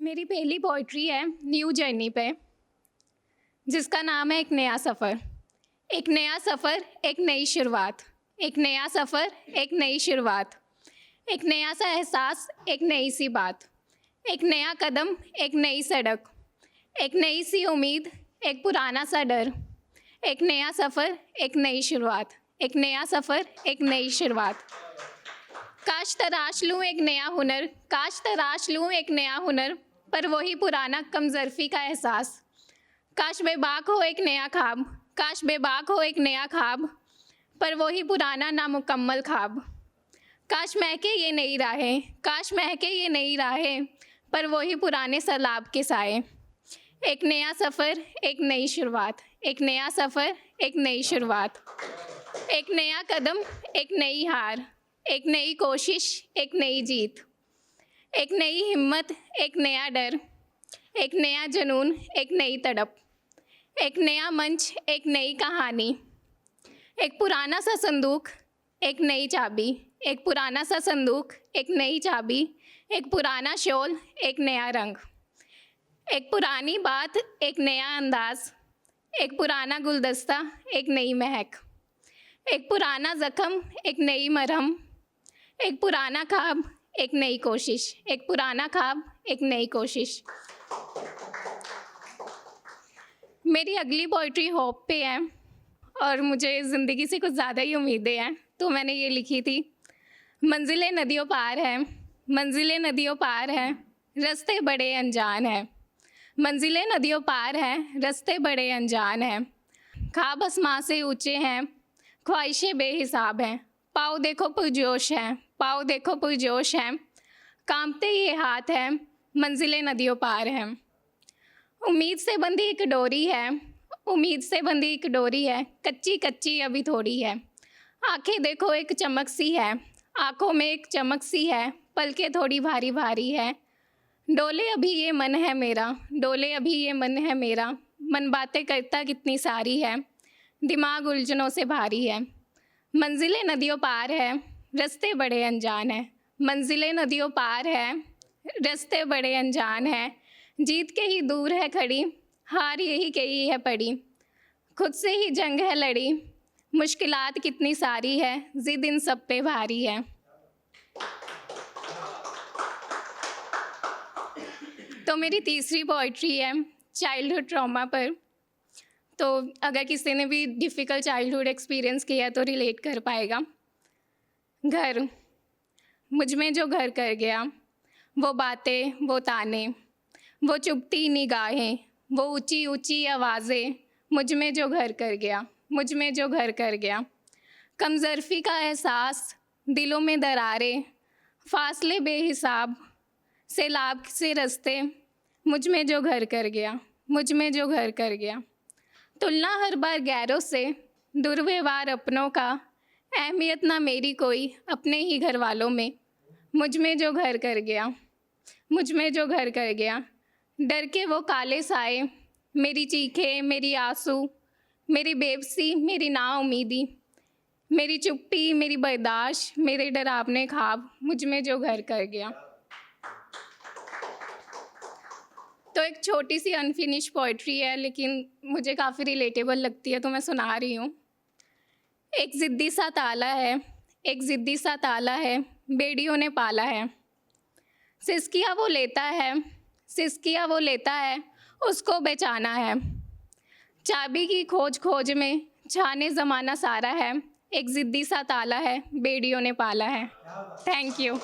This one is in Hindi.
मेरी पहली पोइट्री है न्यू जर्नी पे, जिसका नाम है एक नया सफ़र। एक नया सफ़र, एक नई शुरुआत। एक नया सफ़र, एक नई शुरुआत। एक नया सा एहसास, एक नई सी बात। एक नया कदम, एक नई सड़क। एक नई सी उम्मीद, एक पुराना सा डर। एक नया सफ़र, एक नई शुरुआत। एक नया सफ़र, एक नई शुरुआत। काश तराश लूँ एक नया हुनर, काश तराश लूँ एक नया हुनर, पर वही पुराना कमज़रफ़ी का एहसास। काश बेबाक हो एक नया ख्वाब, काश बेबाक हो एक नया ख्वाब, पर वही पुराना नामुकम्मल ख्वाब। काश महके ये नई राहें, काश महके ये नई राहें, पर वही पुराने सैलाब के साए। एक नया सफ़र, एक नई शुरुआत। एक नया सफ़र, एक नई शुरुआत। एक नया कदम, एक नई हार। एक नई कोशिश, एक नई जीत। एक नई हिम्मत, एक नया डर। एक नया जुनून, एक नई तड़प। एक नया मंच, एक नई कहानी। एक पुराना सा संदूक, एक नई चाबी। एक पुराना सा संदूक, एक नई चाबी। एक पुराना शॉल, एक नया रंग। एक पुरानी बात, एक नया अंदाज। एक पुराना गुलदस्ता, एक नई महक। एक पुराना ज़ख्म, एक नई मरहम। एक पुराना ख्वाब, एक नई कोशिश। एक पुराना ख्वाब, एक नई कोशिश। मेरी अगली पोइट्री होप पे है और मुझे ज़िंदगी से कुछ ज़्यादा ही उम्मीदें हैं, तो मैंने ये लिखी थी। मंजिलें नदियों पार हैं, मंजिलें नदियों पार हैं, रास्ते बड़े अनजान हैं। मंजिलें नदियों पार हैं, रास्ते बड़े अनजान हैं। ख्वाब आसमां से ऊंचे हैं, ख्वाहिशें बेहिसाब हैं। पाँव देखो पुरजोश हैं, पाँव देखो पुरजोश हैं, कांपते ये हाथ हैं, मंजिलें नदियों पार हैं। उम्मीद से बंधी एक डोरी है, उम्मीद से बंधी एक डोरी है, कच्ची कच्ची अभी थोड़ी है। आंखें देखो एक चमक सी है, आंखों में एक चमक सी है, पलकें थोड़ी भारी भारी है। डोले अभी ये मन है मेरा, डोले अभी ये मन है मेरा, मन बातें करता कितनी सारी है, दिमाग उलझनों से भारी है। मंजिलें नदियों पार है, रास्ते बड़े अनजान हैं। मंजिलें नदियों पार है, रास्ते बड़े अनजान हैं। जीत के ही दूर है खड़ी, हार यही के ही है पड़ी। खुद से ही जंग है लड़ी, मुश्किलात कितनी सारी है, जिद इन सब पे भारी है। तो मेरी तीसरी पोइट्री है चाइल्डहुड ट्रॉमा पर। तो अगर किसी ने भी डिफ़िकल्ट चाइल्डहुड एक्सपीरियंस किया तो रिलेट कर पाएगा। घर, मुझ में जो घर कर गया, वो बातें, वो ताने, वो चुभती निगाहें, वो ऊंची ऊंची आवाज़ें, मुझ में जो घर कर गया, मुझ में जो घर कर गया। कमज़रफ़ी का एहसास, दिलों में दरारें, फासले बेहिसाब, सैलाब से रास्ते, मुझ में जो घर कर गया, मुझ में जो घर कर गया। तुलना हर बार गैरों से, दुर्व्यवहार अपनों का, अहमियत ना मेरी कोई अपने ही घर वालों में, मुझ में जो घर कर गया, मुझ में जो घर कर गया। डर के वो काले साए, मेरी चीखें, मेरी आंसू, मेरी बेबसी, मेरी नाउमीदी, मेरी चुप्पी, मेरी बर्दाश्त, मेरे डरावने ख्वाब, मुझ में जो घर कर गया। तो एक छोटी सी अनफिनिश पोइट्री है, लेकिन मुझे काफ़ी रिलेटेबल लगती है, तो मैं सुना रही हूँ। एक ज़िद्दी सा ताला है, एक ज़िद्दी सा ताला है, बेड़ियों ने पाला है। सिसकिया वो लेता है, सिसकिया वो लेता है, उसको बेचाना है। चाबी की खोज खोज में छाने ज़माना सारा है, एक ज़िद्दी सा ताला है, बेड़ियों ने पाला है। Thank you.